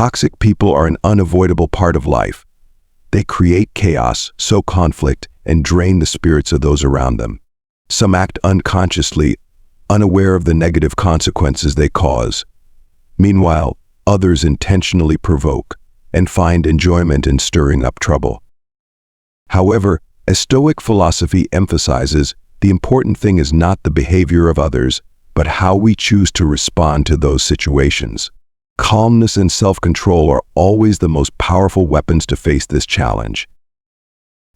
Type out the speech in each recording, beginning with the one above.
Toxic people are an unavoidable part of life. They create chaos, sow conflict, and drain the spirits of those around them. Some act unconsciously, unaware of the negative consequences they cause. Meanwhile, others intentionally provoke and find enjoyment in stirring up trouble. However, as Stoic philosophy emphasizes, the important thing is not the behavior of others, but how we choose to respond to those situations. Calmness and self-control are always the most powerful weapons to face this challenge.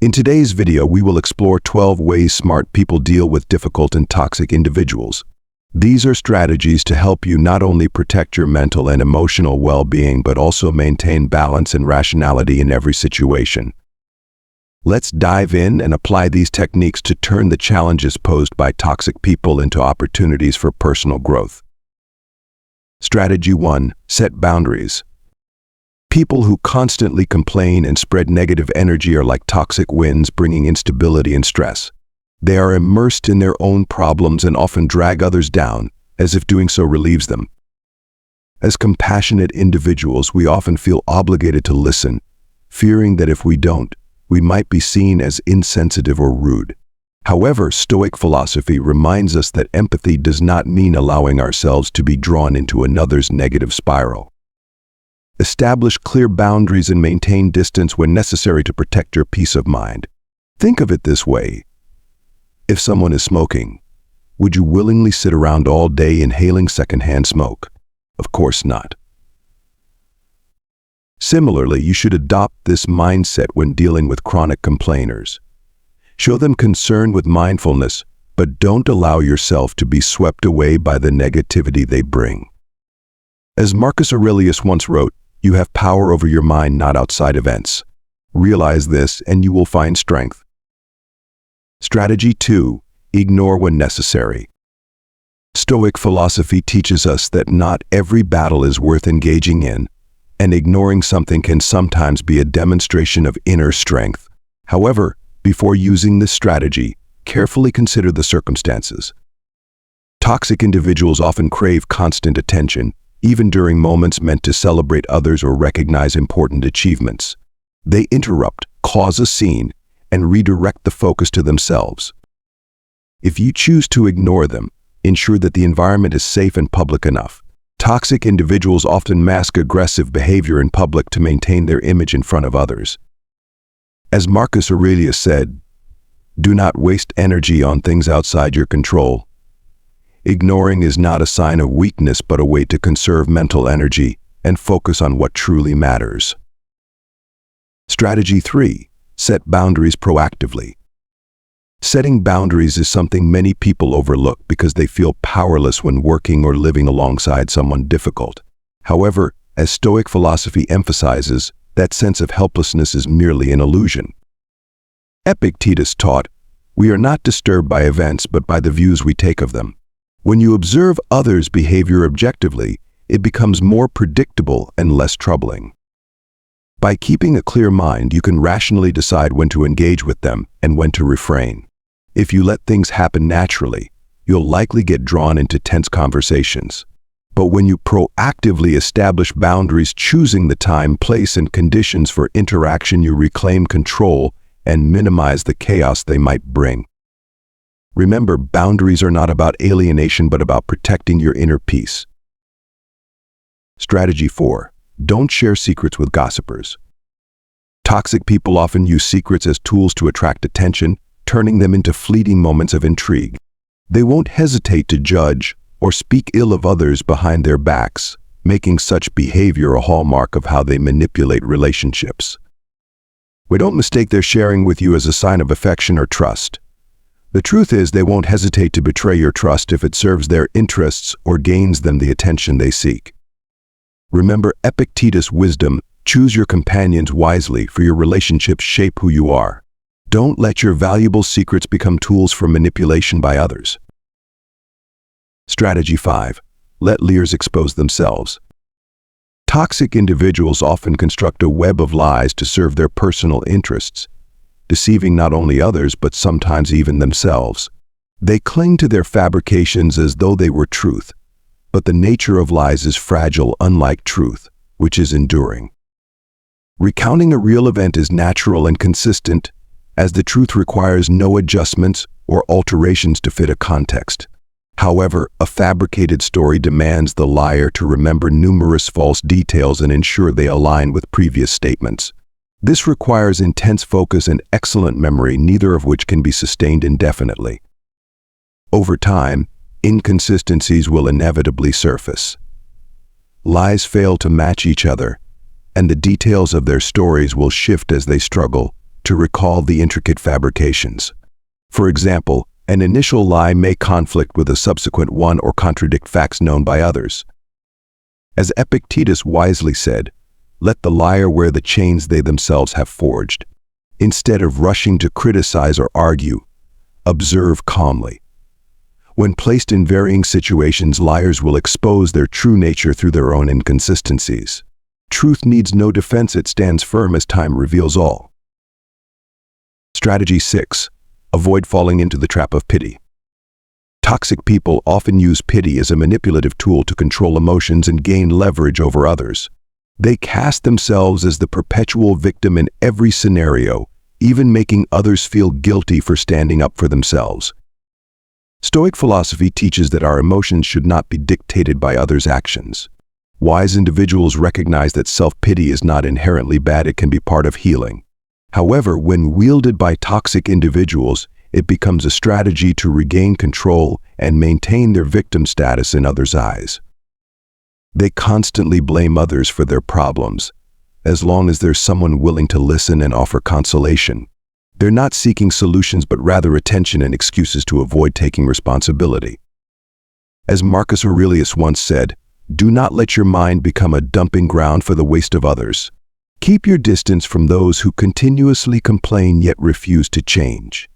In today's video, we will explore 12 ways smart people deal with difficult and toxic individuals. These are strategies to help you not only protect your mental and emotional well-being, but also maintain balance and rationality in every situation. Let's dive in and apply these techniques to turn the challenges posed by toxic people into opportunities for personal growth. Strategy 1. Set boundaries. People who constantly complain and spread negative energy are like toxic winds, bringing instability and stress. They are immersed in their own problems and often drag others down, as if doing so relieves them. As compassionate individuals, we often feel obligated to listen, fearing that if we don't, we might be seen as insensitive or rude. However, Stoic philosophy reminds us that empathy does not mean allowing ourselves to be drawn into another's negative spiral. Establish clear boundaries and maintain distance when necessary to protect your peace of mind. Think of it this way. If someone is smoking, would you willingly sit around all day inhaling secondhand smoke? Of course not. Similarly, you should adopt this mindset when dealing with chronic complainers. Show them concern with mindfulness, but don't allow yourself to be swept away by the negativity they bring. As Marcus Aurelius once wrote, you have power over your mind, not outside events. Realize this and you will find strength. Strategy 2. Ignore when necessary. Stoic philosophy teaches us that not every battle is worth engaging in, and ignoring something can sometimes be a demonstration of inner strength. However, before using this strategy, carefully consider the circumstances. Toxic individuals often crave constant attention, even during moments meant to celebrate others or recognize important achievements. They interrupt, cause a scene, and redirect the focus to themselves. If you choose to ignore them, ensure that the environment is safe and public enough. Toxic individuals often mask aggressive behavior in public to maintain their image in front of others. As Marcus Aurelius said, do not waste energy on things outside your control. Ignoring is not a sign of weakness, but a way to conserve mental energy and focus on what truly matters. Strategy 3. Set boundaries proactively. Setting boundaries is something many people overlook because they feel powerless when working or living alongside someone difficult. However, as Stoic philosophy emphasizes, that sense of helplessness is merely an illusion. Epictetus taught, we are not disturbed by events but by the views we take of them. When you observe others' behavior objectively, it becomes more predictable and less troubling. By keeping a clear mind, you can rationally decide when to engage with them and when to refrain. If you let things happen naturally, you'll likely get drawn into tense conversations. But when you proactively establish boundaries, choosing the time, place, and conditions for interaction, you reclaim control and minimize the chaos they might bring. Remember, boundaries are not about alienation, but about protecting your inner peace. Strategy 4. Don't share secrets with gossipers. Toxic people often use secrets as tools to attract attention, turning them into fleeting moments of intrigue. They won't hesitate to judge or speak ill of others behind their backs, making such behavior a hallmark of how they manipulate relationships. We don't mistake their sharing with you as a sign of affection or trust. The truth is, they won't hesitate to betray your trust if it serves their interests or gains them the attention they seek. Remember Epictetus' wisdom, choose your companions wisely, for your relationships shape who you are. Don't let your valuable secrets become tools for manipulation by others. Strategy 5. Let leaders expose themselves. Toxic individuals often construct a web of lies to serve their personal interests, deceiving not only others but sometimes even themselves. They cling to their fabrications as though they were truth, but the nature of lies is fragile, unlike truth. which is enduring. Recounting a real event is natural and consistent, as the truth requires no adjustments or alterations to fit a context. However, a fabricated story demands the liar to remember numerous false details and ensure they align with previous statements. This requires intense focus and excellent memory, neither of which can be sustained indefinitely. Over time, inconsistencies will inevitably surface. Lies fail to match each other, and the details of their stories will shift as they struggle to recall the intricate fabrications. For example, an initial lie may conflict with a subsequent one or contradict facts known by others. As Epictetus wisely said, "Let the liar wear the chains they themselves have forged." Instead of rushing to criticize or argue, observe calmly. When placed in varying situations, liars will expose their true nature through their own inconsistencies. Truth needs no defense, it stands firm as time reveals all. Strategy 6. Avoid falling into the trap of pity. Toxic people often use pity as a manipulative tool to control emotions and gain leverage over others. They cast themselves as the perpetual victim in every scenario, even making others feel guilty for standing up for themselves. Stoic philosophy teaches that our emotions should not be dictated by others' actions. Wise individuals recognize that self-pity is not inherently bad, it can be part of healing. However, when wielded by toxic individuals, it becomes a strategy to regain control and maintain their victim status in others' eyes. They constantly blame others for their problems, as long as there's someone willing to listen and offer consolation. They're not seeking solutions but rather attention and excuses to avoid taking responsibility. As Marcus Aurelius once said, "Do not let your mind become a dumping ground for the waste of others." Keep your distance from those who continuously complain yet refuse to change.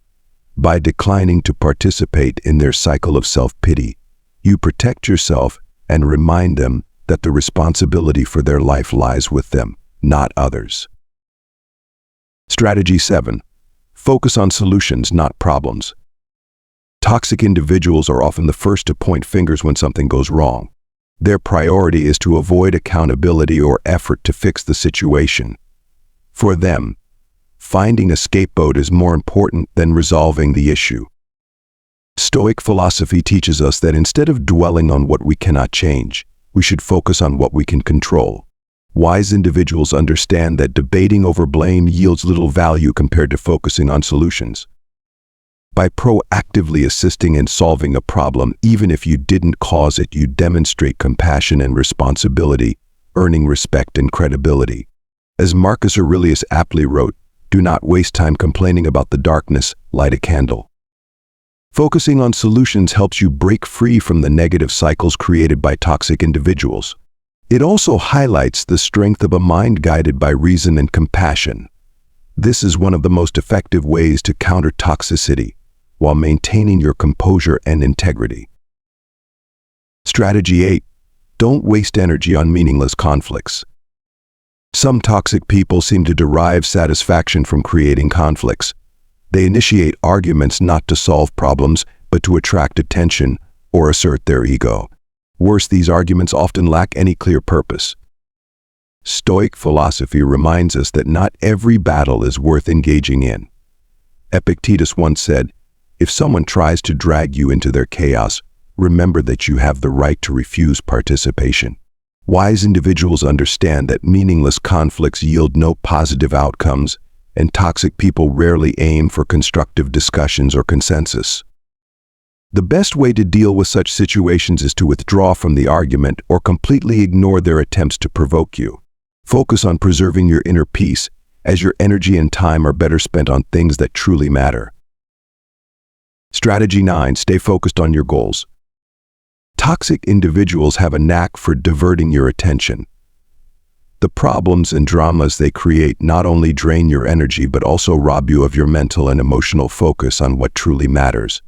By declining to participate in their cycle of self-pity, you protect yourself and remind them that the responsibility for their life lies with them, not others. Strategy 7. Focus on solutions, not problems. Toxic individuals are often the first to point fingers when something goes wrong. Their priority is to avoid accountability or effort to fix the situation. For them, finding a scapegoat is more important than resolving the issue. Stoic philosophy teaches us that instead of dwelling on what we cannot change, we should focus on what we can control. Wise individuals understand that debating over blame yields little value compared to focusing on solutions. By proactively assisting in solving a problem, even if you didn't cause it, you demonstrate compassion and responsibility, earning respect and credibility. As Marcus Aurelius aptly wrote, "Do not waste time complaining about the darkness, light a candle." Focusing on solutions helps you break free from the negative cycles created by toxic individuals. It also highlights the strength of a mind guided by reason and compassion. This is one of the most effective ways to counter toxicity, while maintaining your composure and integrity. Strategy 8. Don't waste energy on meaningless conflicts. Some toxic people seem to derive satisfaction from creating conflicts. They initiate arguments not to solve problems, but to attract attention or assert their ego. Worse, these arguments often lack any clear purpose. Stoic philosophy reminds us that not every battle is worth engaging in. Epictetus once said, "If someone tries to drag you into their chaos, remember that you have the right to refuse participation." Wise individuals understand that meaningless conflicts yield no positive outcomes, and toxic people rarely aim for constructive discussions or consensus. The best way to deal with such situations is to withdraw from the argument or completely ignore their attempts to provoke you. Focus on preserving your inner peace, as your energy and time are better spent on things that truly matter. Strategy 9. Stay focused on your goals. Toxic individuals have a knack for diverting your attention. The problems and dramas they create not only drain your energy but also rob you of your mental and emotional focus on what truly matters.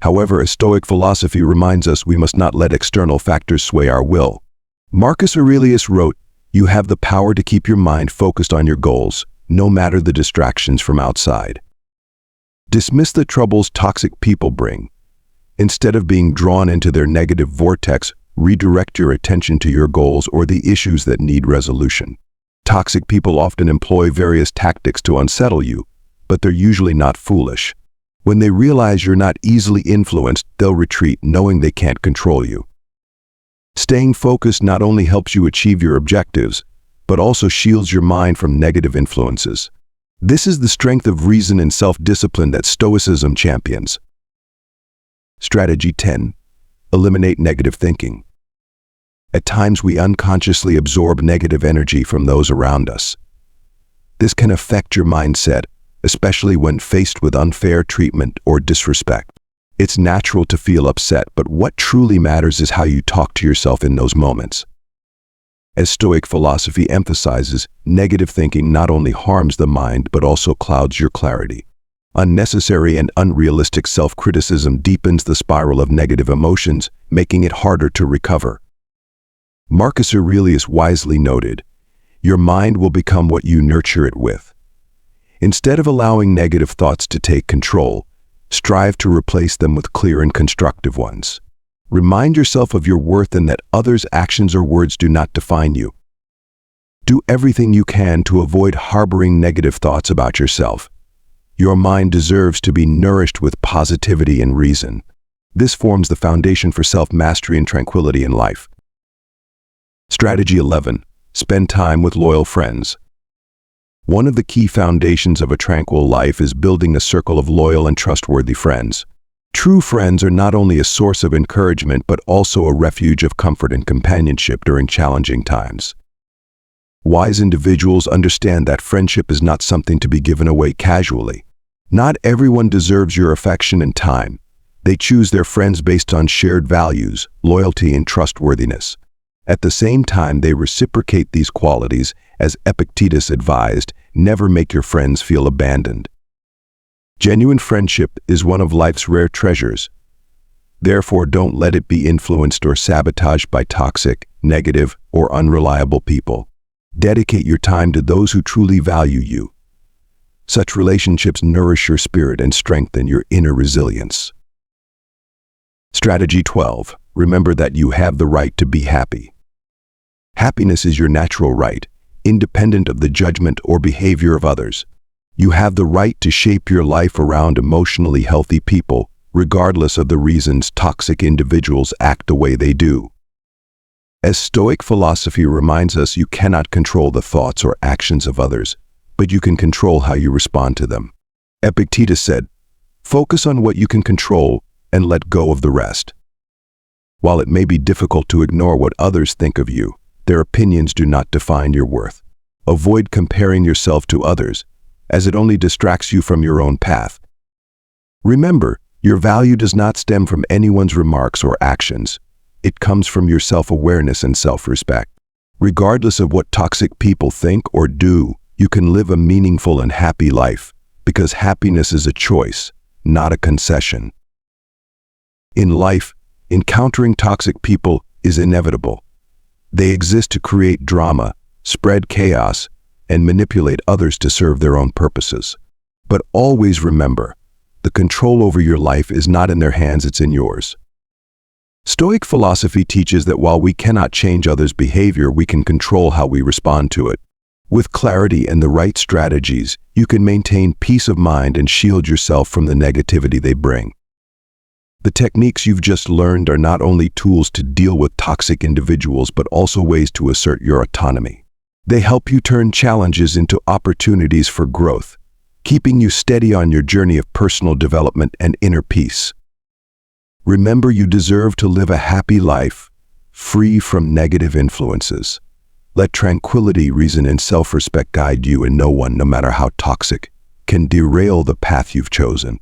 However, a Stoic philosophy reminds us we must not let external factors sway our will. Marcus Aurelius wrote, "You have the power to keep your mind focused on your goals, no matter the distractions from outside." Dismiss the troubles toxic people bring. Instead of being drawn into their negative vortex, Redirect your attention to your goals or the issues that need resolution. Toxic people often employ various tactics to unsettle you, but they're usually not foolish. When they realize you're not easily influenced, they'll retreat knowing they can't control you. Staying focused not only helps you achieve your objectives, but also shields your mind from negative influences. This is the strength of reason and self-discipline that Stoicism champions. Strategy 10. Eliminate negative thinking. At times we unconsciously absorb negative energy from those around us. This can affect your mindset, especially when faced with unfair treatment or disrespect. It's natural to feel upset, but what truly matters is how you talk to yourself in those moments. As Stoic philosophy emphasizes, negative thinking not only harms the mind but also clouds your clarity. Unnecessary and unrealistic self-criticism deepens the spiral of negative emotions, making it harder to recover. Marcus Aurelius wisely noted, "Your mind will become what you nurture it with." Instead of allowing negative thoughts to take control, strive to replace them with clear and constructive ones. Remind yourself of your worth and that others' actions or words do not define you. Do everything you can to avoid harboring negative thoughts about yourself. Your mind deserves to be nourished with positivity and reason. This forms the foundation for self-mastery and tranquility in life. Strategy 11. Spend time with loyal friends. One of the key foundations of a tranquil life is building a circle of loyal and trustworthy friends. True friends are not only a source of encouragement but also a refuge of comfort and companionship during challenging times. Wise individuals understand that friendship is not something to be given away casually. Not everyone deserves your affection and time. They choose their friends based on shared values, loyalty, and trustworthiness. At the same time, they reciprocate these qualities. As Epictetus advised, never make your friends feel abandoned. Genuine friendship is one of life's rare treasures. Therefore, don't let it be influenced or sabotaged by toxic, negative, or unreliable people. Dedicate your time to those who truly value you. Such relationships nourish your spirit and strengthen your inner resilience. Strategy 12. Remember that you have the right to be happy. Happiness is your natural right, independent of the judgment or behavior of others. You have the right to shape your life around emotionally healthy people, regardless of the reasons toxic individuals act the way they do. As Stoic philosophy reminds us, you cannot control the thoughts or actions of others, but you can control how you respond to them. Epictetus said, "Focus on what you can control and let go of the rest." While it may be difficult to ignore what others think of you, their opinions do not define your worth. Avoid comparing yourself to others, as it only distracts you from your own path. Remember, your value does not stem from anyone's remarks or actions. It comes from your self-awareness and self-respect. Regardless of what toxic people think or do, you can live a meaningful and happy life, because happiness is a choice, not a concession. In life, encountering toxic people is inevitable. They exist to create drama, spread chaos, and manipulate others to serve their own purposes. But always remember, the control over your life is not in their hands, it's in yours. Stoic philosophy teaches that while we cannot change others' behavior, we can control how we respond to it. With clarity and the right strategies, you can maintain peace of mind and shield yourself from the negativity they bring. The techniques you've just learned are not only tools to deal with toxic individuals, but also ways to assert your autonomy. They help you turn challenges into opportunities for growth, keeping you steady on your journey of personal development and inner peace. Remember, you deserve to live a happy life, free from negative influences. Let tranquility, reason, and self-respect guide you, and no one, no matter how toxic, can derail the path you've chosen.